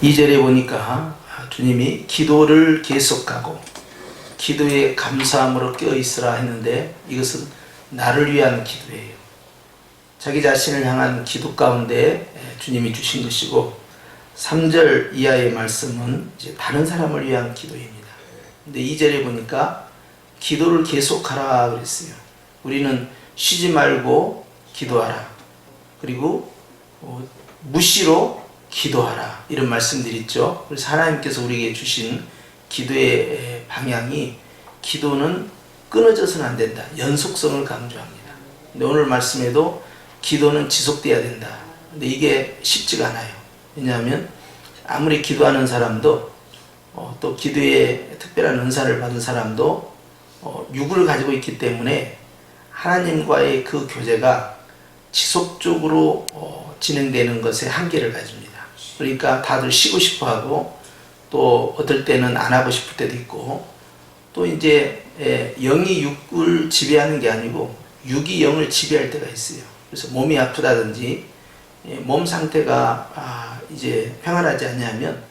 2절에 보니까 주님이 기도를 계속하고 기도에 감사함으로 껴있으라 했는데, 이것은 나를 위한 기도예요. 자기 자신을 향한 기도 가운데 주님이 주신 것이고, 3절 이하의 말씀은 이제 다른 사람을 위한 기도입니다. 근데 2절에 보니까 기도를 계속하라 그랬어요. 우리는 쉬지 말고 기도하라, 그리고 무시로 기도하라, 이런 말씀들이 있죠. 그래서 하나님께서 우리에게 주신 기도의 방향이, 기도는 끊어져서는 안 된다, 연속성을 강조합니다. 근데 오늘 말씀에도 기도는 지속돼야 된다. 근데 이게 쉽지가 않아요. 왜냐하면 아무리 기도하는 사람도 또 기도에 특별한 은사를 받은 사람도 육을 가지고 있기 때문에 하나님과의 그 교제가 지속적으로 진행되는 것에 한계를 가집니다. 그러니까 다들 쉬고 싶어 하고, 또 어떨 때는 안 하고 싶을 때도 있고, 또 이제 영이 육을 지배하는 게 아니고 육이 영을 지배할 때가 있어요. 그래서 몸이 아프다든지 몸 상태가 이제 평안하지 않냐면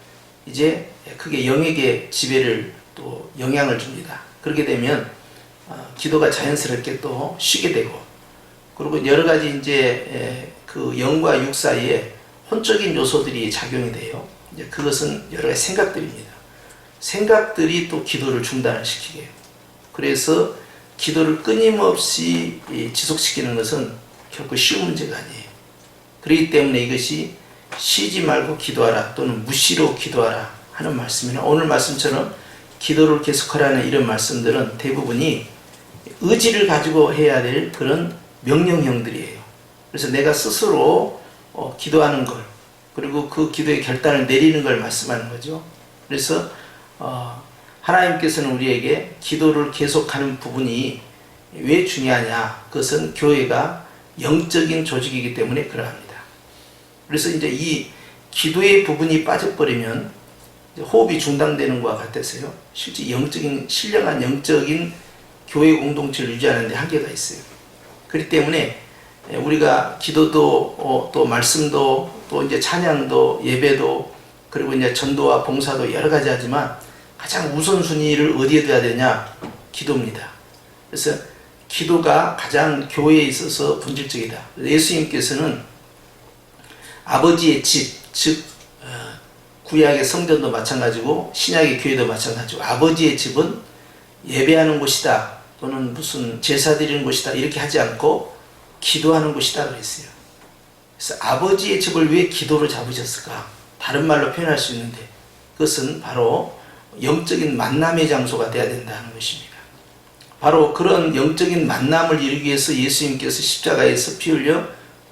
이제 그게 영에게 지배를 또 영향을 줍니다. 그렇게 되면 기도가 자연스럽게 또 쉬게 되고, 그리고 여러 가지 이제 그 영과 육 사이에 혼적인 요소들이 작용이 돼요. 이제 그것은 여러 가지 생각들입니다. 생각들이 또 기도를 중단을 시키게 해요. 그래서 기도를 끊임없이 지속시키는 것은 결코 쉬운 문제가 아니에요. 그렇기 때문에 이것이 쉬지 말고 기도하라, 또는 무시로 기도하라 하는 말씀이나, 오늘 말씀처럼 기도를 계속하라는 이런 말씀들은 대부분이 의지를 가지고 해야 될 그런 명령형들이에요. 그래서 내가 스스로 기도하는 걸, 그리고 그 기도의 결단을 내리는 걸 말씀하는 거죠. 그래서 하나님께서는 우리에게 기도를 계속하는 부분이 왜 중요하냐, 그것은 교회가 영적인 조직이기 때문에 그러합니다. 그래서 이제 이 기도의 부분이 빠져버리면 호흡이 중단되는 것과 같아서요, 실제 영적인, 신령한 영적인 교회 공동체를 유지하는 데 한계가 있어요. 그렇기 때문에 우리가 기도도 또 말씀도 또 이제 찬양도 예배도, 그리고 이제 전도와 봉사도 여러 가지 하지만 가장 우선순위를 어디에 둬야 되냐? 기도입니다. 그래서 기도가 가장 교회에 있어서 본질적이다. 예수님께서는 아버지의 집, 즉 구약의 성전도 마찬가지고 신약의 교회도 마찬가지고, 아버지의 집은 예배하는 곳이다, 또는 무슨 제사 드리는 곳이다, 이렇게 하지 않고 기도하는 곳이다 그랬어요. 그래서 아버지의 집을 왜 기도로 잡으셨을까? 다른 말로 표현할 수 있는데, 그것은 바로 영적인 만남의 장소가 되어야 된다는 것입니다. 바로 그런 영적인 만남을 이루기 위해서 예수님께서 십자가에서 피 흘려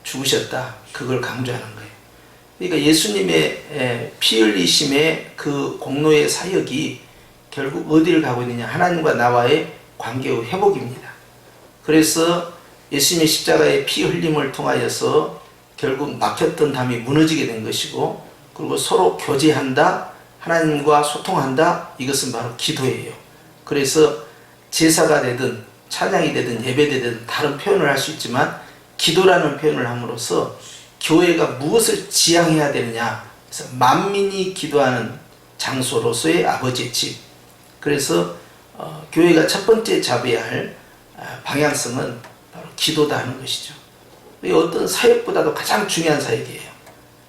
죽으셨다, 그걸 강조하는 거예요. 그러니까 예수님의 피 흘리심의 그 공로의 사역이 결국 어디를 가고 있느냐? 하나님과 나와의 관계의 회복입니다. 그래서 예수님의 십자가의 피 흘림을 통하여서 결국 막혔던 담이 무너지게 된 것이고, 그리고 서로 교제한다, 하나님과 소통한다, 이것은 바로 기도예요. 그래서 제사가 되든 찬양이 되든 예배되든 다른 표현을 할 수 있지만, 기도라는 표현을 함으로써 교회가 무엇을 지향해야 되느냐, 그래서 만민이 기도하는 장소로서의 아버지의 집. 그래서 교회가 첫 번째 잡아야 할 방향성은 바로 기도다 하는 것이죠. 어떤 사역보다도 가장 중요한 사역이에요.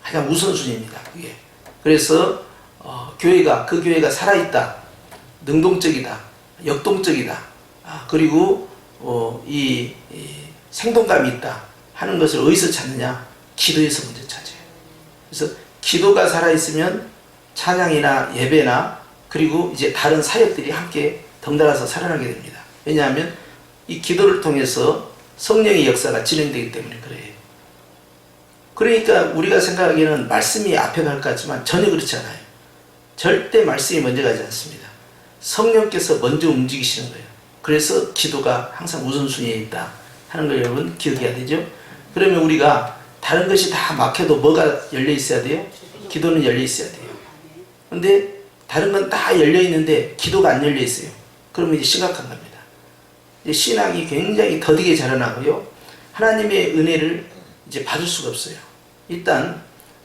가장 우선순위입니다, 그게. 그래서 교회가, 그 교회가 살아있다, 능동적이다, 역동적이다, 그리고 이 생동감이 있다 하는 것을 어디서 찾느냐? 기도에서 먼저 찾아요. 그래서 기도가 살아있으면 찬양이나 예배나, 그리고 이제 다른 사역들이 함께 덩달아서 살아나게 됩니다. 왜냐하면 이 기도를 통해서 성령의 역사가 진행되기 때문에 그래요. 그러니까 우리가 생각하기에는 말씀이 앞에 갈 것 같지만 전혀 그렇지 않아요. 절대 말씀이 먼저 가지 않습니다. 성령께서 먼저 움직이시는 거예요. 그래서 기도가 항상 우선순위에 있다 하는 걸 여러분 기억해야 되죠. 그러면 우리가 다른 것이 다 막혀도 뭐가 열려 있어야 돼요? 기도는 열려 있어야 돼요. 근데 다른 건 다 열려 있는데 기도가 안 열려 있어요. 그러면 이제 심각한 겁니다. 이제 신앙이 굉장히 더디게 자라나고요, 하나님의 은혜를 이제 받을 수가 없어요. 일단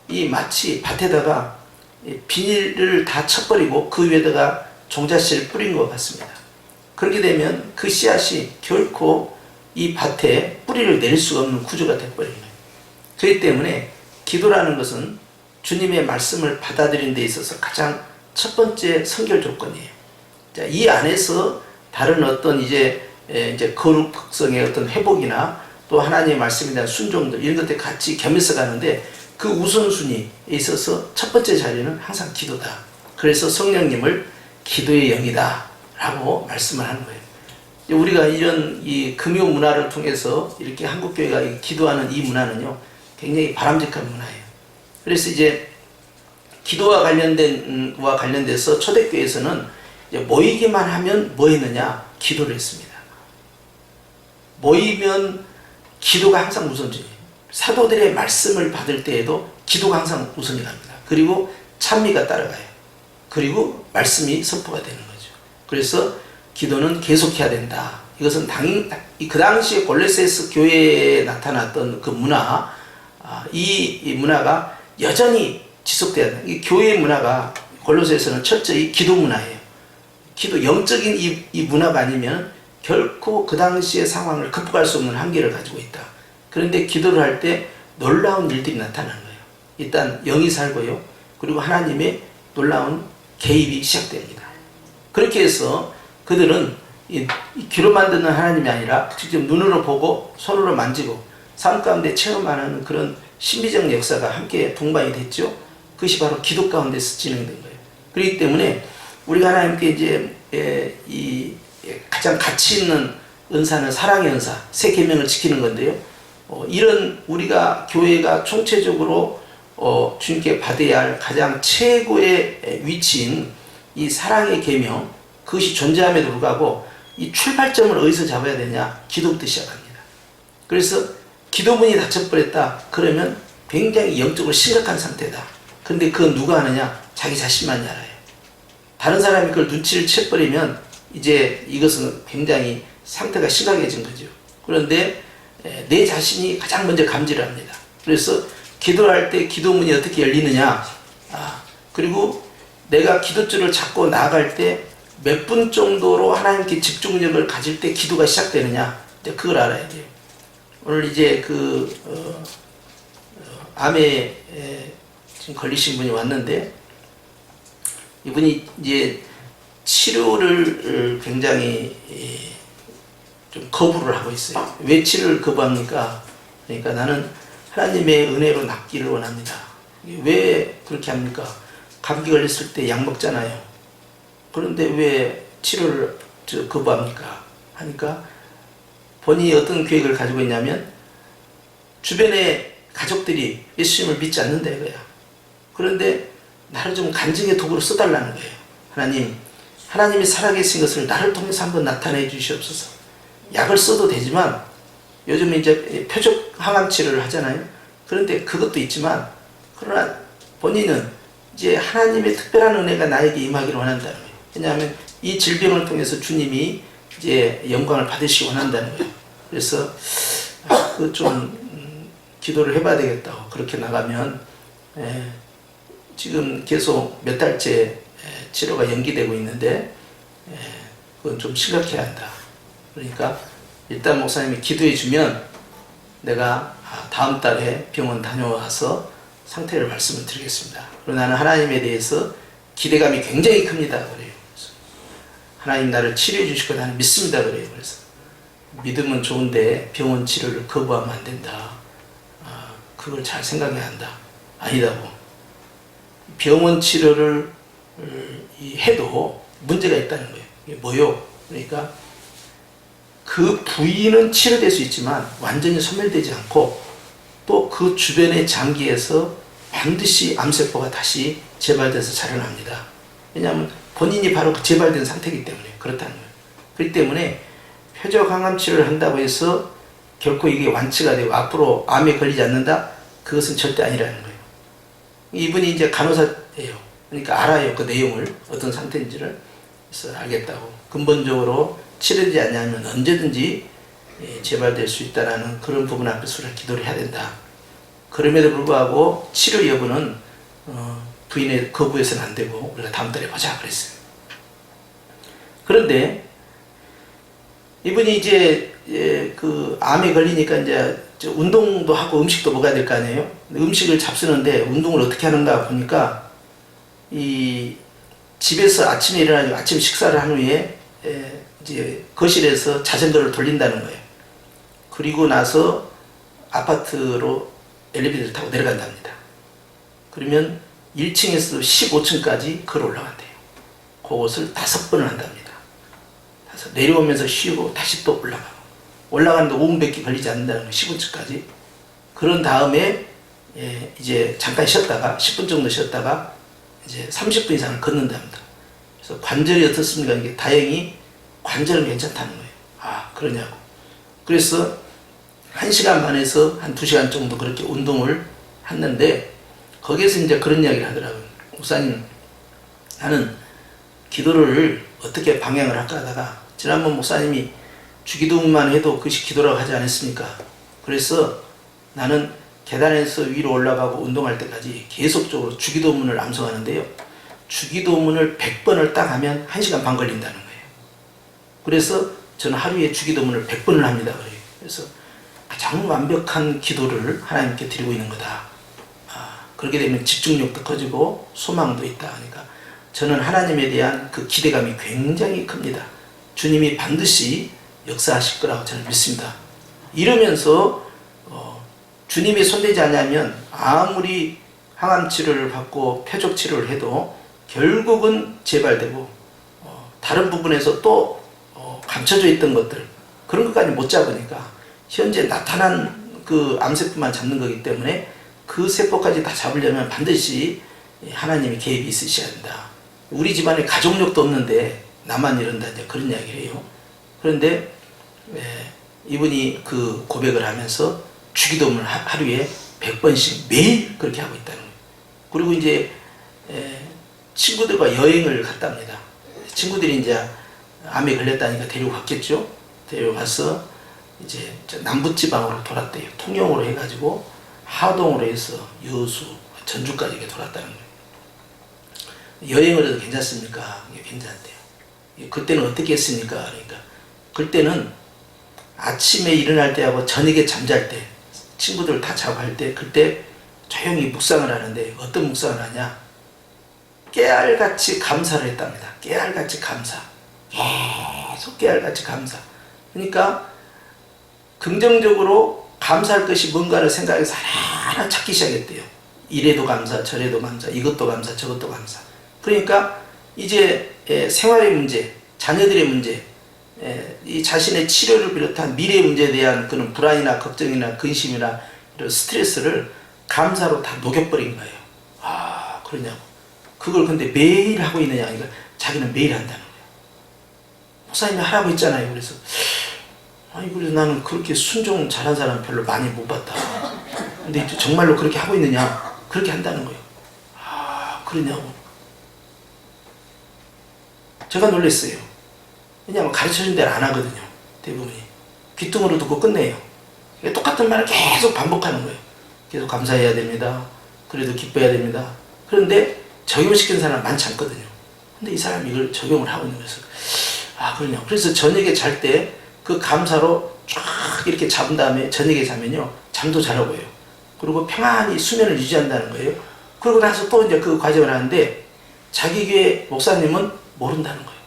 이 마치 밭에다가 비닐을 다 쳐버리고 그 위에다가 종자씨를 뿌린 것 같습니다. 그렇게 되면 그 씨앗이 결코 이 밭에 뿌리를 내릴 수가 없는 구조가 되어버린 거예요. 그렇기 때문에 기도라는 것은 주님의 말씀을 받아들이는 데 있어서 가장 첫 번째 선결 조건이에요. 자, 이 안에서 다른 어떤 이제 거룩성의 어떤 회복이나 또 하나님의 말씀에 대한 순종들 이런 것들 같이 겸해서 가는데 그 우선순위에 있어서 첫 번째 자리는 항상 기도다. 그래서 성령님을 기도의 영이다 라고 말씀을 하는 거예요. 우리가 이런 이 금요 문화를 통해서 이렇게 한국교회가 기도하는 이 문화는요 굉장히 바람직한 문화예요. 그래서 이제 기도와 관련돼서 초대교회에서는 이제 모이기만 하면 뭐 했느냐? 기도를 했습니다. 모이면 기도가 항상 우선순위예요. 사도들의 말씀을 받을 때에도 기도가 항상 우선이 갑니다. 그리고 찬미가 따라가요. 그리고 말씀이 선포가 되는 거죠. 그래서 기도는 계속해야 된다. 이것은 그 당시에 골로새서 교회에 나타났던 그 문화, 이 문화가 여전히 지속돼야 된다. 이 교회의 문화가 골로새서는 철저히 기도 문화예요. 기도 영적인 이 문화가 아니면 결코 그 당시의 상황을 극복할 수 없는 한계를 가지고 있다. 그런데 기도를 할 때 놀라운 일들이 나타나는 거예요. 일단 영이 살고요. 그리고 하나님의 놀라운 개입이 시작됩니다. 그렇게 해서 그들은 이 귀로만 듣는 하나님이 아니라 직접 눈으로 보고 손으로 만지고 삶 가운데 체험하는 그런 신비적 역사가 함께 동반이 됐죠. 그것이 바로 기도 가운데서 진행된 거예요. 그렇기 때문에 우리가 하나님께 이제 이 가장 가치 있는 은사는 사랑의 은사, 새 계명을 지키는 건데요. 이런 우리가 교회가 총체적으로 주님께 받아야 할 가장 최고의 위치인 이 사랑의 계명, 그것이 존재함에도 불구하고 이 출발점을 어디서 잡아야 되냐? 기도부터 시작합니다. 그래서 기도문이 닫혀버렸다. 그러면 굉장히 영적으로 심각한 상태다. 그런데 그건 누가 하느냐? 자기 자신만이 알아요. 다른 사람이 그걸 눈치를 채버리면 이제 이것은 굉장히 상태가 심각해진 거죠. 그런데 내 자신이 가장 먼저 감지를 합니다. 그래서 기도를 할 때 기도문이 어떻게 열리느냐? 그리고 내가 기도줄을 잡고 나아갈 때 몇 분 정도로 하나님께 집중력을 가질 때 기도가 시작되느냐? 이제 그걸 알아야 돼요. 오늘 이제 암에 지금 걸리신 분이 왔는데 이분이 이제 치료를 굉장히 좀 거부를 하고 있어요. 왜 치료를 거부합니까? 그러니까 나는 하나님의 은혜로 낫기를 원합니다. 왜 그렇게 합니까? 감기 걸렸을 때 약 먹잖아요. 그런데 왜 치료를 거부합니까? 하니까 본인이 어떤 계획을 가지고 있냐면 주변의 가족들이 예수님을 믿지 않는다 이거야. 그런데 나를 좀 간증의 도구로 써달라는 거예요. 하나님이 살아계신 것을 나를 통해서 한번 나타내 주시옵소서. 약을 써도 되지만 요즘 이제 표적 항암 치료를 하잖아요. 그런데 그것도 있지만 그러나 본인은 이제 하나님의 특별한 은혜가 나에게 임하기를 원한다는 거예요. 왜냐하면 이 질병을 통해서 주님이 이제 영광을 받으시기 원한다는 거예요. 그래서 좀 기도를 해봐야 되겠다고 그렇게 나가면 지금 계속 몇 달째 치료가 연기되고 있는데 그건 좀 심각해야 한다. 그러니까 일단 목사님이 기도해 주면 내가 다음 달에 병원 다녀와서 상태를 말씀을 드리겠습니다. 그리고 나는 하나님에 대해서 기대감이 굉장히 큽니다. 그래요. 하나님 나를 치료해 주실 거 나는 믿습니다. 그래요. 그래서 믿음은 좋은데 병원 치료를 거부하면 안 된다. 그걸 잘 생각해야 한다. 아니다고. 병원 치료를 해도 문제가 있다는 거예요. 이게 뭐요? 그러니까 그 부위는 치료될 수 있지만 완전히 소멸되지 않고 또 그 주변의 장기에서 반드시 암세포가 다시 재발돼서 자라납니다. 왜냐하면 본인이 바로 재발된 상태이기 때문에 그렇다는 거예요. 그렇기 때문에 표적 항암 치료를 한다고 해서 결코 이게 완치가 되고 앞으로 암에 걸리지 않는다? 그것은 절대 아니라는 거예요. 이분이 이제 간호사예요. 그러니까 알아요. 그 내용을 어떤 상태인지를. 그래서 알겠다고. 근본적으로 치료되지 않냐면 언제든지 재발될 수 있다는 그런 부분 앞에서 기도를 해야 된다. 그럼에도 불구하고 치료 여부는 부인에 거부해서는 안 되고 우리가 다음 달에 보자 그랬어요. 그런데 이분이 이제 그 암에 걸리니까 이제 운동도 하고 음식도 먹어야 될 거 아니에요. 음식을 잡수는데 운동을 어떻게 하는가 보니까 이 집에서 아침에 일어나서 아침 식사를 한 후에 이제 거실에서 자전거를 돌린다는 거예요. 그리고 나서 아파트로 엘리베이터를 타고 내려간답니다. 그러면 1층에서 15층까지 걸어 올라간대요. 그것을 5번을 한답니다. 내려오면서 쉬고 다시 또 올라가고, 올라가는데 5분 밖에 걸리지 않는다는 거예요. 15층까지. 그런 다음에 이제 잠깐 쉬었다가 10분 정도 쉬었다가 이제 30분 이상을 걷는답니다. 그래서 관절이 어떻습니까? 이게 다행히 관절은 괜찮다는 거예요. 아, 그러냐고. 그래서 1시간 반에서 한 2시간 정도 그렇게 운동을 했는데, 거기에서 이제 그런 이야기를 하더라고요. 목사님, 나는 기도를 어떻게 방향을 할까 하다가 지난번 목사님이 주기도문만 해도 그것이 기도라고 하지 않았습니까? 그래서 나는 계단에서 위로 올라가고 운동할 때까지 계속적으로 주기도문을 암송하는데요. 주기도문을 100번을 딱 하면 1시간 반 걸린다는 거예요. 그래서 저는 하루에 주기도문을 100번을 합니다. 그래서 가장 완벽한 기도를 하나님께 드리고 있는 거다. 그렇게 되면 집중력도 커지고 소망도 있다. 그러니까 저는 하나님에 대한 그 기대감이 굉장히 큽니다. 주님이 반드시 역사하실 거라고 저는 믿습니다. 이러면서 주님이 손대지 않으면 아무리 항암 치료를 받고 표적 치료를 해도 결국은 재발되고 다른 부분에서 또 감춰져 있던 것들, 그런 것까지 못 잡으니까 현재 나타난 그 암세포만 잡는 거기 때문에 그 세포까지 다 잡으려면 반드시 하나님의 계획이 있으셔야 한다. 우리 집안에 가족력도 없는데 나만 이런다, 이제 그런 이야기를 해요. 그런데 이분이 그 고백을 하면서 주기도문을 하루에 100번씩 매일 그렇게 하고 있다는 거예요. 그리고 이제 친구들과 여행을 갔답니다. 친구들이 이제 암에 걸렸다니까 데리고 갔겠죠. 데리고 가서 이제 남부지방으로 돌았대요. 통영으로 해가지고 하동으로 해서 여수, 전주까지 이렇게 돌았다는 거예요. 여행을 해도 괜찮습니까? 이게 괜찮대요. 그때는 어떻게 했습니까? 그러니까 그때는 아침에 일어날 때하고 저녁에 잠잘 때, 친구들 다 자고 할 때, 그때 조용히 묵상을 하는데 어떤 묵상을 하냐? 깨알같이 감사를 했답니다. 깨알같이 감사. 계속 깨알같이 감사. 그러니까 긍정적으로 감사할 것이 뭔가를 생각해서 하나하나 찾기 시작했대요. 이래도 감사, 저래도 감사, 이것도 감사, 저것도 감사. 그러니까 이제 생활의 문제, 자녀들의 문제, 이 자신의 치료를 비롯한 미래의 문제에 대한 그런 불안이나 걱정이나 근심이나 이런 스트레스를 감사로 다 녹여버린 거예요. 아, 그러냐고. 그걸 근데 매일 하고 있느냐? 그러니까 자기는 매일 한다는 거예요. 목사님이 하라고 했잖아요. 그래서 아니, 그래서 나는 그렇게 순종 잘한 사람 별로 많이 못 봤다. 근데 정말로 그렇게 하고 있느냐? 그렇게 한다는 거예요. 아, 그러냐고. 제가 놀랐어요. 왜냐하면 가르쳐준 대로 안 하거든요. 대부분이. 귀뚱으로 듣고 끝내요. 똑같은 말을 계속 반복하는 거예요. 계속 감사해야 됩니다. 그래도 기뻐해야 됩니다. 그런데 적용시키는 사람 많지 않거든요. 근데 이 사람이 이걸 적용을 하고 있는 거예요. 아, 그러냐. 그래서 저녁에 잘 때 그 감사로 쫙 이렇게 잡은 다음에 저녁에 자면요, 잠도 잘 오고요. 그리고 평안히 수면을 유지한다는 거예요. 그러고 나서 또 이제 그 과정을 하는데 자기 교회 목사님은 모른다는 거예요.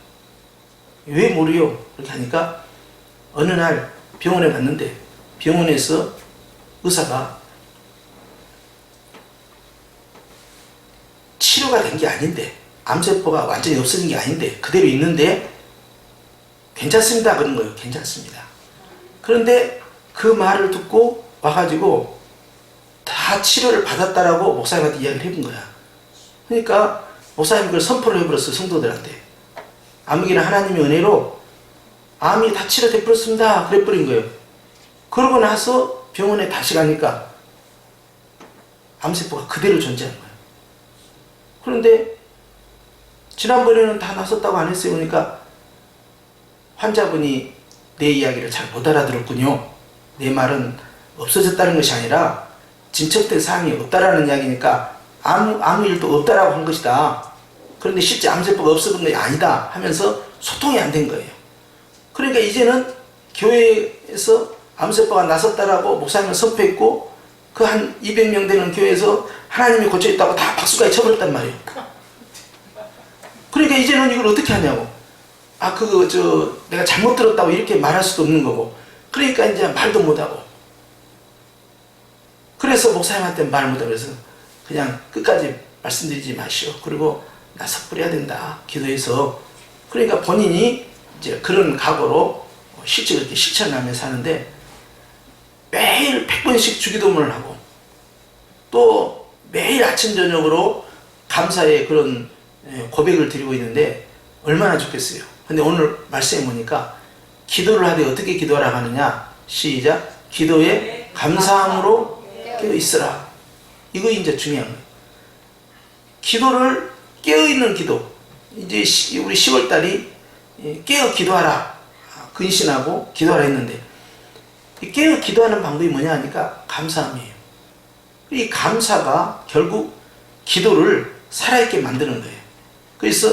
왜 모르요? 그렇게 하니까 어느 날 병원에 갔는데 병원에서 의사가 치료가 된 게 아닌데, 암세포가 완전히 없어진 게 아닌데 그대로 있는데 괜찮습니다 그런 거예요. 괜찮습니다. 그런데 그 말을 듣고 와가지고 다 치료를 받았다라고 목사님한테 이야기를 해본 거야. 그러니까 목사님이 그걸 선포를 해버렸어요. 성도들한테. 아무개나 하나님의 은혜로 암이 다 치료돼 버렸습니다. 그래버린 거예요. 그러고 나서 병원에 다시 가니까 암세포가 그대로 존재하는 거예요. 그런데 지난번에는 다 나섰다고 안 했어요. 그러니까 환자분이 내 이야기를 잘 못 알아들었군요. 내 말은 없어졌다는 것이 아니라 진척된 사항이 없다라는 이야기니까 아무 일도 없다라고 한 것이다. 그런데 실제 암세포가 없었던 게 아니다 하면서 소통이 안 된 거예요. 그러니까 이제는 교회에서 암세포가 나섰다라고 목사님을 선포했고 그 한 200명 되는 교회에서 하나님이 고쳐있다고 다 박수까지 쳐버렸단 말이에요. 그러니까 이제는 이걸 어떻게 하냐고. 내가 잘못 들었다고 이렇게 말할 수도 없는 거고. 그러니까 이제 말도 못하고. 그래서 목사님한테 말 못하고 그래서 그냥 끝까지 말씀드리지 마시오. 그리고 나서 뿌려야 된다. 기도해서. 그러니까 본인이 이제 그런 각오로 실제 그렇게 실천하며 사는데 매일 100번씩 주기도문을 하고 또 매일 아침 저녁으로 감사의 그런 고백을 드리고 있는데 얼마나 좋겠어요. 근데 오늘 말씀해 보니까 기도를 하되 어떻게 기도하라고 하느냐. 시작. 기도에 감사함으로 깨어 있으라. 이거 이제 중요한 거예요. 기도를 깨어있는 기도. 이제 우리 10월달이 깨어 기도하라. 근신하고 기도하라 했는데 깨어 기도하는 방법이 뭐냐 하니까 감사함이에요. 이 감사가 결국 기도를 살아있게 만드는 거예요. 그래서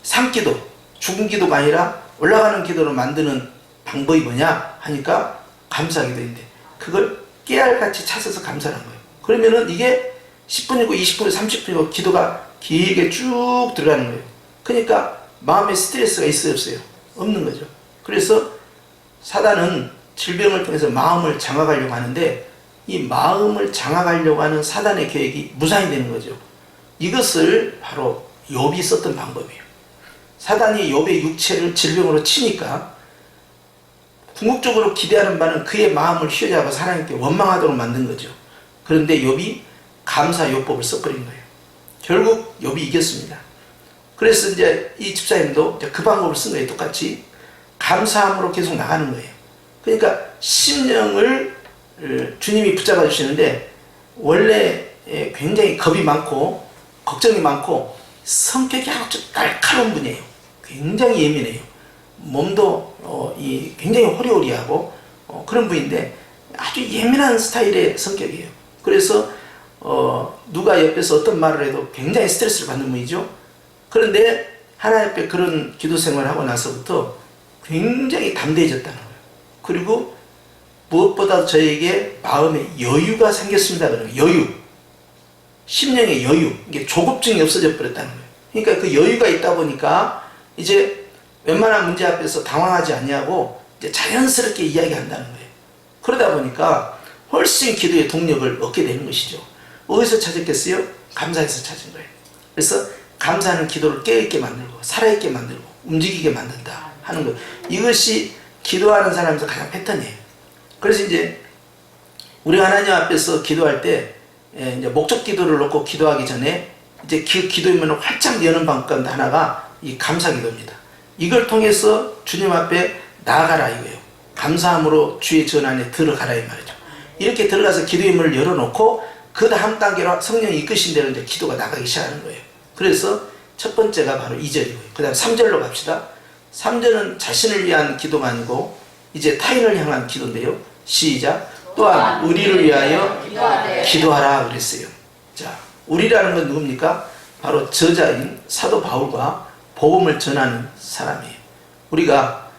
산기도, 죽은 기도가 아니라 올라가는 기도로 만드는 방법이 뭐냐 하니까 감사기도인데 그걸 깨알같이 찾아서 감사하는 거예요. 그러면은 이게 10분이고 20분이고 30분이고 기도가 길게 쭉 들어가는 거예요. 그러니까 마음에 스트레스가 있어요, 없어요? 없는 거죠. 그래서 사단은 질병을 통해서 마음을 장악하려고 하는데 이 마음을 장악하려고 하는 사단의 계획이 무산이 되는 거죠. 이것을 바로 욥이 썼던 방법이에요. 사단이 욥의 육체를 질병으로 치니까 궁극적으로 기대하는 바는 그의 마음을 휘어잡아서 하나님께 원망하도록 만든 거죠. 그런데 욥이 감사 욥법을 써버린 거예요. 결국 욥이 이겼습니다. 그래서 이제 이 집사님도 그 방법을 쓴 거예요. 똑같이 감사함으로 계속 나가는 거예요. 그러니까 심령을 주님이 붙잡아 주시는데 원래 굉장히 겁이 많고 걱정이 많고 성격이 아주 날카로운 분이에요. 굉장히 예민해요. 몸도 굉장히 호리호리하고 그런 분인데 아주 예민한 스타일의 성격이에요. 그래서 누가 옆에서 어떤 말을 해도 굉장히 스트레스를 받는 분이죠. 그런데 하나님 앞에 그런 기도 생활을 하고 나서부터 굉장히 담대해졌다는 거예요. 그리고 무엇보다 저에게 마음에 여유가 생겼습니다. 그러면 여유, 심령의 여유, 이게 조급증이 없어져 버렸다는 거예요. 그러니까 그 여유가 있다 보니까 이제 웬만한 문제 앞에서 당황하지 않냐고 이제 자연스럽게 이야기한다는 거예요. 그러다 보니까 훨씬 기도의 동력을 얻게 되는 것이죠. 어디서 찾았겠어요? 감사해서 찾은 거예요. 그래서 감사하는 기도를 깨어있게 만들고 살아있게 만들고 움직이게 만든다 하는 것. 이것이 기도하는 사람에서 가장 패턴이에요. 그래서 이제 우리 하나님 앞에서 기도할 때 이제 목적 기도를 놓고 기도하기 전에 이제 기도의 문을 활짝 여는 방법 가운데 하나가 이 감사 기도입니다. 이걸 통해서 주님 앞에 나아가라 이거예요. 감사함으로 주의 전 안에 들어가라 이 말이죠. 이렇게 들어가서 기도의 문을 열어놓고 그 다음 단계로 성령이 이끄신 대로 이제 기도가 나가기 시작하는 거예요. 그래서 첫 번째가 바로 2절이고요. 그 다음 3절로 갑시다. 3절은 자신을 위한 기도가 아니고 이제 타인을 향한 기도인데요. 시작. 또한 우리를 위하여 기도하라 그랬어요. 자, 우리라는 건 누굽니까? 바로 저자인 사도 바울과 복음을 전하는 사람이에요. 우리가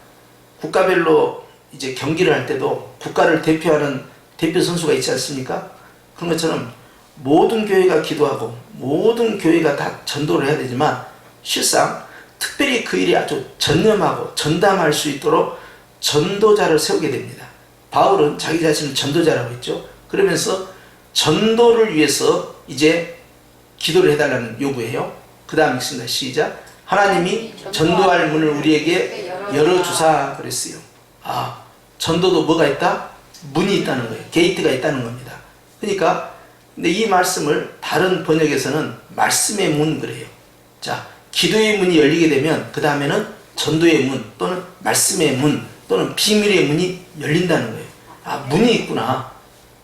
국가별로 이제 경기를 할 때도 국가를 대표하는 대표 선수가 있지 않습니까? 그런 것처럼 모든 교회가 기도하고 모든 교회가 다 전도를 해야 되지만 실상 특별히 그 일이 아주 전념하고 전담할 수 있도록 전도자를 세우게 됩니다. 바울은 자기 자신을 전도자라고 했죠. 그러면서 전도를 위해서 이제 기도를 해달라는 요구예요. 그 다음 읽습니다. 시작. 하나님이 전도할 문을 우리에게 열어주사 그랬어요. 아, 전도도 뭐가 있다? 문이 있다는 거예요. 게이트가 있다는 겁니다. 그러니까 근데 이 말씀을 다른 번역에서는 말씀의 문 그래요. 자, 기도의 문이 열리게 되면 그 다음에는 전도의 문 또는 말씀의 문 또는 비밀의 문이 열린다는 거예요. 아, 문이 있구나.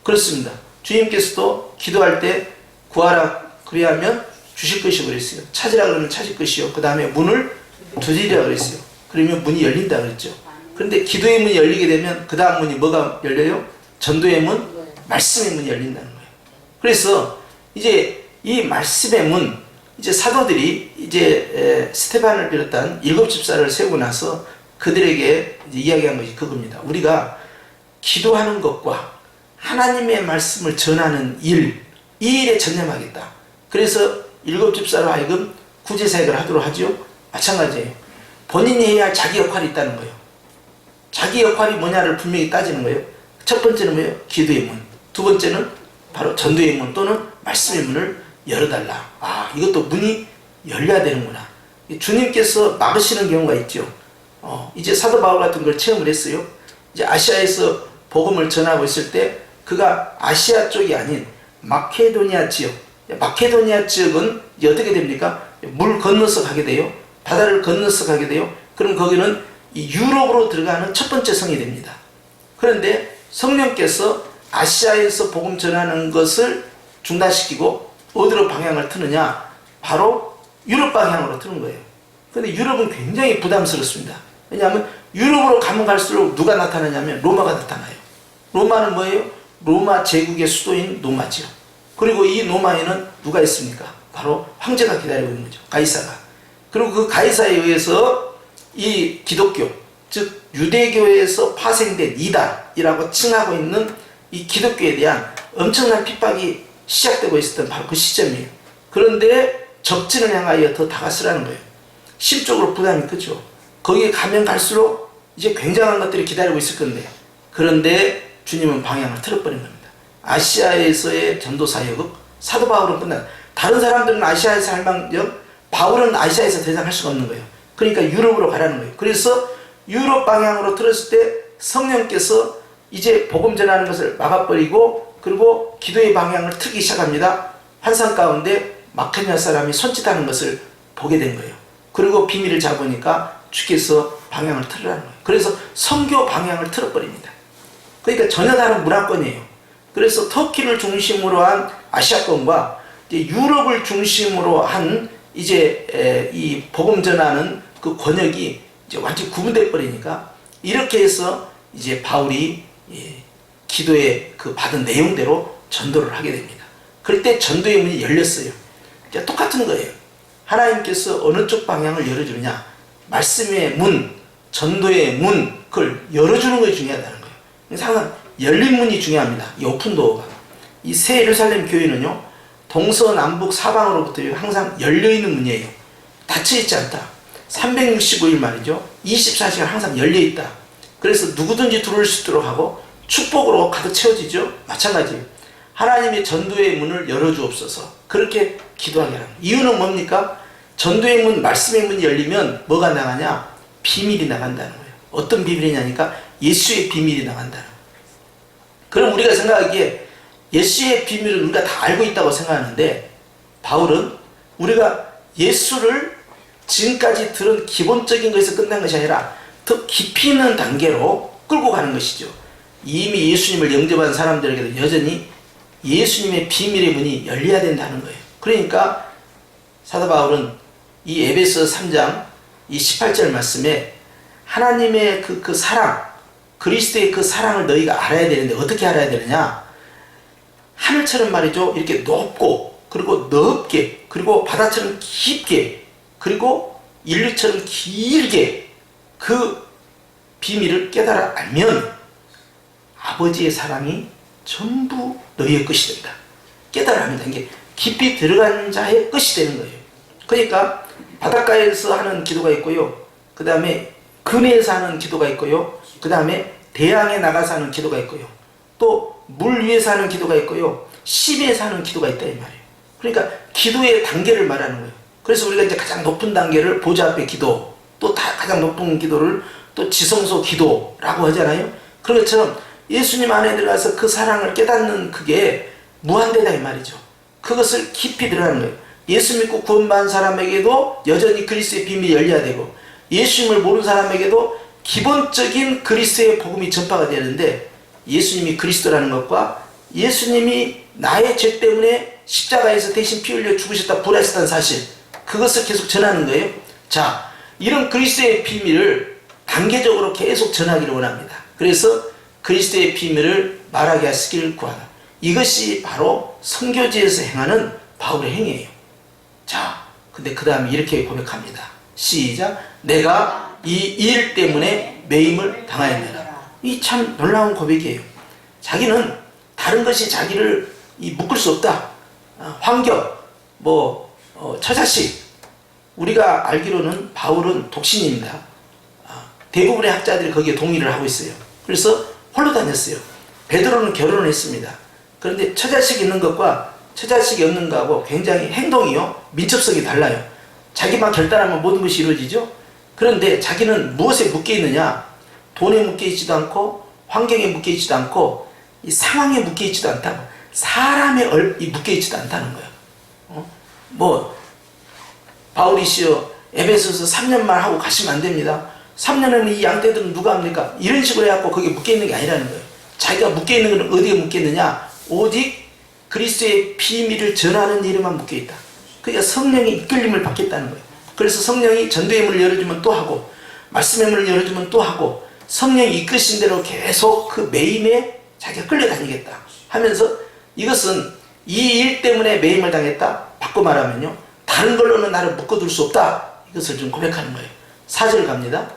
그렇습니다. 주님께서도 기도할 때 구하라 그리하면 주실 것이고 그랬어요. 찾으라 그러면 찾을 것이요. 그 다음에 문을 두드리라 그랬어요. 그러면 문이 열린다 그랬죠. 그런데 기도의 문이 열리게 되면 그 다음 문이 뭐가 열려요? 전도의 문, 말씀의 문이 열린다는 거예요. 그래서 이제 이 말씀의 문, 이제 사도들이 이제 스테반을 비롯한 7집사를 세우고 나서 그들에게 이제 이야기한 것이 그겁니다. 우리가 기도하는 것과 하나님의 말씀을 전하는 일, 이 일에 전념하겠다. 그래서 7집사로 하여금 구제사역을 하도록 하죠. 마찬가지예요. 본인이 해야 할 자기 역할이 있다는 거예요. 자기 역할이 뭐냐를 분명히 따지는 거예요. 첫 번째는 뭐예요? 기도의 문. 두 번째는 바로 전도의 문 또는 말씀의 문을 열어달라. 아, 이것도 문이 열려야 되는구나. 주님께서 막으시는 경우가 있죠. 이제 사도 바울 같은 걸 체험을 했어요. 이제 아시아에서 복음을 전하고 있을 때 그가 아시아 쪽이 아닌 마케도니아 지역, 마케도니아 지역은 이제 어떻게 됩니까? 물 건너서 가게 돼요. 바다를 건너서 가게 돼요. 그럼 거기는 이 유럽으로 들어가는 첫 번째 성이 됩니다. 그런데 성령께서 아시아에서 복음 전하는 것을 중단시키고 어디로 방향을 트느냐? 바로 유럽 방향으로 트는 거예요. 그런데 유럽은 굉장히 부담스럽습니다. 왜냐하면 유럽으로 가면 갈수록 누가 나타나냐면 로마가 나타나요. 로마는 뭐예요? 로마 제국의 수도인 노마지요. 그리고 이 노마에는 누가 있습니까? 바로 황제가 기다리고 있는 거죠. 가이사가. 그리고 그 가이사에 의해서 이 기독교, 즉 유대교에서 파생된 이단이라고 칭하고 있는 이 기독교에 대한 엄청난 핍박이 시작되고 있었던 바로 그 시점이에요. 그런데 적진을 향하여 더 다가서라는 거예요. 심적으로 부담이 크죠. 거기에 가면 갈수록 이제 굉장한 것들이 기다리고 있을 건데, 그런데 주님은 방향을 틀어버린 겁니다. 아시아에서의 전도 사역은 사도 바울은 끝났다. 다른 사람들은 아시아에서 할 망정 바울은 아시아에서 더 이상 할 수가 없는 거예요. 그러니까 유럽으로 가라는 거예요. 그래서 유럽 방향으로 틀었을 때 성령께서 이제 복음 전하는 것을 막아버리고 그리고 기도의 방향을 틀기 시작합니다. 환상 가운데 마케도니아 사람이 손짓하는 것을 보게 된 거예요. 그리고 비밀을 잡으니까 주께서 방향을 틀으라는 거예요. 그래서 선교 방향을 틀어버립니다. 그러니까 전혀 다른 문화권이에요. 그래서 터키를 중심으로 한 아시아권과 이제 유럽을 중심으로 한 이제 이 복음 전하는 그 권역이 이제 완전히 구분돼 버리니까 이렇게 해서 이제 바울이 기도의 그 받은 내용대로 전도를 하게 됩니다. 그럴 때 전도의 문이 열렸어요. 똑같은 거예요. 하나님께서 어느 쪽 방향을 열어주느냐, 말씀의 문, 전도의 문, 그걸 열어주는 것이 중요하다는 거예요. 그래서 항상 열린 문이 중요합니다. 이 오픈도어가. 이 새 예루살렘 교회는요, 동서남북 사방으로부터 항상 열려있는 문이에요. 닫혀있지 않다. 365일 말이죠. 24시간 항상 열려있다. 그래서 누구든지 들어올 수 있도록 하고 축복으로 가득 채워지죠. 마찬가지예요. 하나님의 전도의 문을 열어주옵소서. 그렇게 기도하게 합니다. 이유는 뭡니까? 전도의 문, 말씀의 문이 열리면 뭐가 나가냐? 비밀이 나간다는 거예요. 어떤 비밀이냐니까 예수의 비밀이 나간다는 거예요. 그럼 우리가 생각하기에 예수의 비밀을 우리가 다 알고 있다고 생각하는데, 바울은 우리가 예수를 지금까지 들은 기본적인 것에서 끝난 것이 아니라 더 깊이 있는 단계로 끌고 가는 것이죠. 이미 예수님을 영접한 사람들에게도 여전히 예수님의 비밀의 문이 열려야 된다는 거예요. 그러니까 사도 바울은 이 에베소 3장 이 18절 말씀에 하나님의 그 사랑, 그리스도의 그 사랑을 너희가 알아야 되는데 어떻게 알아야 되느냐? 하늘처럼 말이죠. 이렇게 높고 그리고 넓게 그리고 바다처럼 깊게 그리고 인류처럼 길게 그 비밀을 깨달아 알면 아버지의 사랑이 전부 너희의 것이 된다. 깨달아 합니다. 이게 깊이 들어간 자의 것이 되는 거예요. 그러니까 바닷가에서 하는 기도가 있고요. 그 다음에 근해에서 하는 기도가 있고요. 그 다음에 대양에 나가서 하는 기도가 있고요. 또 물 위에서 하는 기도가 있고요. 심에서 하는 기도가 있다 이 말이에요. 그러니까 기도의 단계를 말하는 거예요. 그래서 우리가 이제 가장 높은 단계를 보좌 앞에 기도, 또 가장 높은 기도를 또 지성소 기도라고 하잖아요. 그런 것처럼 예수님 안에 들어가서 그 사랑을 깨닫는 그게 무한대다 이 말이죠. 그것을 깊이 들어가는 거예요. 예수 믿고 구원받은 사람에게도 여전히 그리스도의 비밀이 열려야 되고, 예수님을 모르는 사람에게도 기본적인 그리스도의 복음이 전파가 되는데, 예수님이 그리스도라는 것과 예수님이 나의 죄 때문에 십자가에서 대신 피 흘려 죽으셨다 부활하셨다는 사실, 그것을 계속 전하는 거예요. 자, 이런 그리스도의 비밀을 단계적으로 계속 전하기를 원합니다. 그래서 그리스도의 비밀을 말하게 하시길 구하라. 이것이 바로 선교지에서 행하는 바울의 행위예요. 자, 근데 그 다음에 이렇게 고백합니다. 시작. 내가 이 일 때문에 매임을 당하였느라. 이 참 놀라운 고백이에요. 자기는 다른 것이 자기를 묶을 수 없다. 환경, 처자식. 우리가 알기로는 바울은 독신입니다. 대부분의 학자들이 거기에 동의를 하고 있어요. 그래서 홀로 다녔어요. 베드로는 결혼을 했습니다. 그런데 처자식이 있는 것과 처자식이 없는 것하고 굉장히 행동이요, 민첩성이 달라요. 자기만 결단하면 모든 것이 이루어지죠. 그런데 자기는 무엇에 묶여 있느냐? 돈에 묶여 있지도 않고 환경에 묶여 있지도 않고 이 상황에 묶여 있지도 않다고, 사람에 묶여 있지도 않다는 거예요. 바울이시여 에베소서 3년만 하고 가시면 안 됩니다. 3년은 이 양떼들은 누가 합니까? 이런 식으로 해갖고 거기에 묶여 있는 게 아니라는 거예요. 자기가 묶여 있는 것은 어디에 묶여 있느냐? 오직 그리스도의 비밀을 전하는 일에만 묶여 있다. 그러니까 성령의 이끌림을 받겠다는 거예요. 그래서 성령이 전도의 문을 열어주면 또 하고, 말씀의 문을 열어주면 또 하고, 성령이 이끄신 대로 계속 그 매임에 자기가 끌려다니겠다 하면서, 이것은 이 일 때문에 매임을 당했다. 바꿔 말하면요, 다른 걸로는 나를 묶어둘 수 없다. 이것을 좀 고백하는 거예요. 4절 갑니다.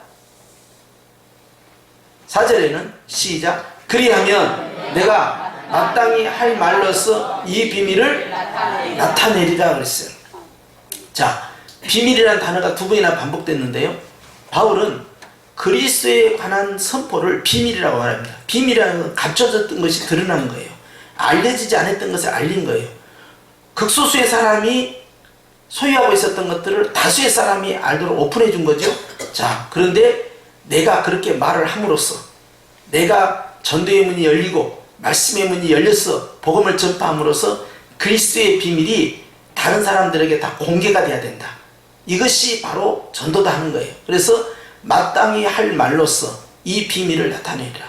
4절에는 시작. 그리하면 내가 마땅히 할 말로서 이 비밀을 나타내리라 그랬어요. 자, 비밀이라는 단어가 두 번이나 반복됐는데요. 바울은 그리스도에 관한 선포를 비밀이라고 말합니다. 비밀이라는 건 감춰졌던 것이 드러난 거예요. 알려지지 않았던 것을 알린 거예요. 극소수의 사람이 소유하고 있었던 것들을 다수의 사람이 알도록 오픈해 준 거죠. 자, 그런데 내가 그렇게 말을 함으로써, 내가 전도의 문이 열리고 말씀의 문이 열렸어, 복음을 전파함으로써 그리스도의 비밀이 다른 사람들에게 다 공개가 돼야 된다. 이것이 바로 전도다 하는 거예요. 그래서 마땅히 할 말로써 이 비밀을 나타내리라.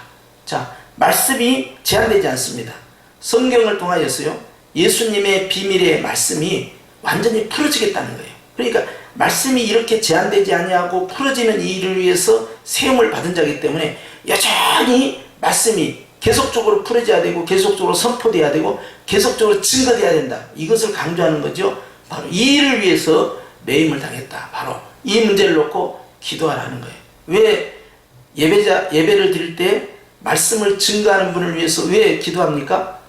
자, 말씀이 제한되지 않습니다. 성경을 통하여서요, 예수님의 비밀의 말씀이 완전히 풀어지겠다는 거예요. 그러니까 말씀이 이렇게 제한되지 아니하고 풀어지는 이 일을 위해서 세움을 받은 자이기 때문에 여전히 말씀이 계속적으로 풀어져야 되고, 계속적으로 선포돼야 되고, 계속적으로 증거돼야 된다. 이것을 강조하는 거죠. 바로 이 일을 위해서 매임을 당했다. 바로 이 문제를 놓고 기도하라는 거예요. 왜 예배를 드릴 때 말씀을 증거하는 분을 위해서 왜 기도합니까?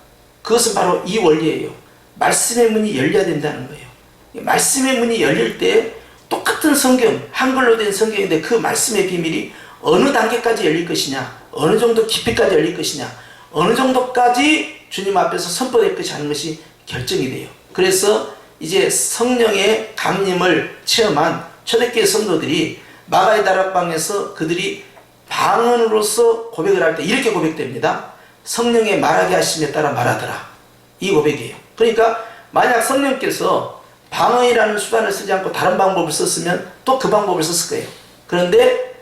그것은 바로 이 원리예요. 말씀의 문이 열려야 된다는 거예요. 말씀의 문이 열릴 때 똑같은 성경, 한글로 된 성경인데 그 말씀의 비밀이 어느 단계까지 열릴 것이냐, 어느 정도 깊이까지 열릴 것이냐, 어느 정도까지 주님 앞에서 선포될 것이 하는 것이 결정이 돼요. 그래서 이제 성령의 강림을 체험한 초대교회 성도들이 마가의 다락방에서 그들이 방언으로서 고백을 할 때 이렇게 고백됩니다. 성령의 말하게 하심에 따라 말하더라. 이 고백이에요. 그러니까 만약 성령께서 방언이라는 수단을 쓰지 않고 다른 방법을 썼으면 또 그 방법을 썼을 거예요. 그런데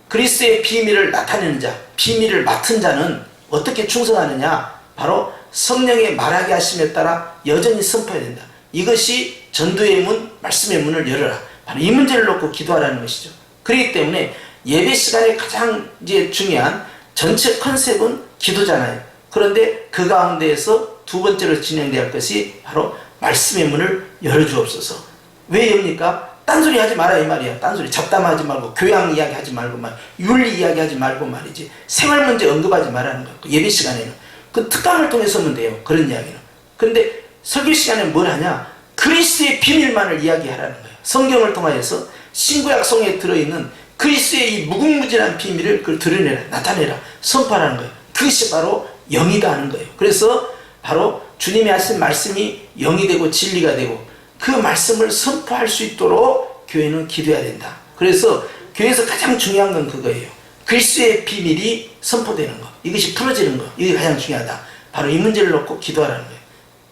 그리스도의 비밀을 나타내는 자, 비밀을 맡은 자는 어떻게 충성하느냐? 바로 성령의 말하게 하심에 따라 여전히 선포해야 된다. 이것이 전도의 문, 말씀의 문을 열어라. 바로 이 문제를 놓고 기도하라는 것이죠. 그렇기 때문에 예배 시간에 가장 이제 중요한 전체 컨셉은 기도잖아요. 그런데 그 가운데에서 두 번째로 진행되어야 할 것이 바로 말씀의 문을 열어주옵소서. 왜 엽니까? 딴소리 하지 마라 이 말이야. 딴소리 잡담하지 말고, 교양 이야기 하지 말고, 윤리 이야기 하지 말고 말이지, 생활 문제 언급하지 말라는 거예요. 예배 시간에는 그 특강을 통해서 하면 돼요. 그런 이야기는. 그런데 설교 시간에는 뭘 하냐? 그리스도의 비밀만을 이야기하라는 거예요. 성경을 통하여서 신구약 성에 들어있는 그리스도의 이 무궁무진한 비밀을 그걸 드러내라, 나타내라, 선포하라는 거예요. 그것이 바로 영이다 하는 거예요. 그래서 바로 주님이 하신 말씀이 영이 되고 진리가 되고 그 말씀을 선포할 수 있도록 교회는 기도해야 된다. 그래서 교회에서 가장 중요한 건 그거예요. 그리스도의 비밀이 선포되는 것, 이것이 풀어지는 것, 이게 가장 중요하다. 바로 이 문제를 놓고 기도하라는 거예요.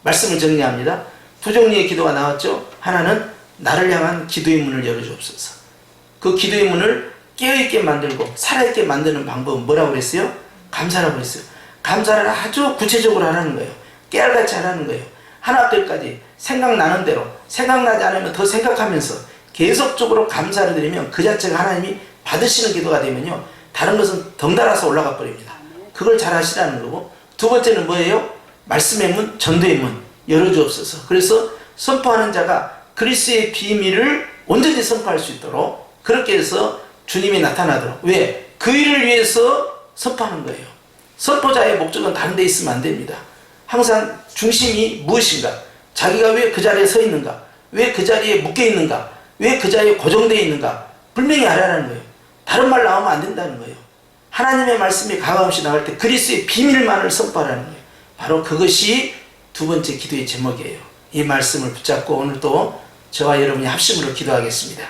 말씀을 정리합니다. 두 종류의 기도가 나왔죠. 하나는 나를 향한 기도의 문을 열어주옵소서. 그 기도의 문을 깨어있게 만들고 살아있게 만드는 방법은 뭐라고 그랬어요? 감사라고 그랬어요. 감사를 아주 구체적으로 하라는 거예요. 깨알같이 하라는 거예요. 하나둘까지 생각나는 대로, 생각나지 않으면 더 생각하면서 계속적으로 감사를 드리면 그 자체가 하나님이 받으시는 기도가 되면요, 다른 것은 덩달아서 올라가 버립니다. 그걸 잘 하시라는 거고, 두 번째는 뭐예요? 말씀의 문, 전도의 문 열어주옵소서. 그래서 선포하는 자가 그리스도의 비밀을 온전히 선포할 수 있도록 그렇게 해서 주님이 나타나도록. 왜? 그 일을 위해서 선포하는 거예요. 선포자의 목적은 다른 데 있으면 안 됩니다. 항상 중심이 무엇인가? 자기가 왜 그 자리에 서 있는가? 왜 그 자리에 묶여 있는가? 왜 그 자리에 고정되어 있는가? 분명히 알아라는 거예요. 다른 말 나오면 안 된다는 거예요. 하나님의 말씀이 가감없이 나갈 때 그리스도의 비밀만을 선포하라는 거예요. 바로 그것이 두 번째 기도의 제목이에요. 이 말씀을 붙잡고 오늘도 저와 여러분이 합심으로 기도하겠습니다.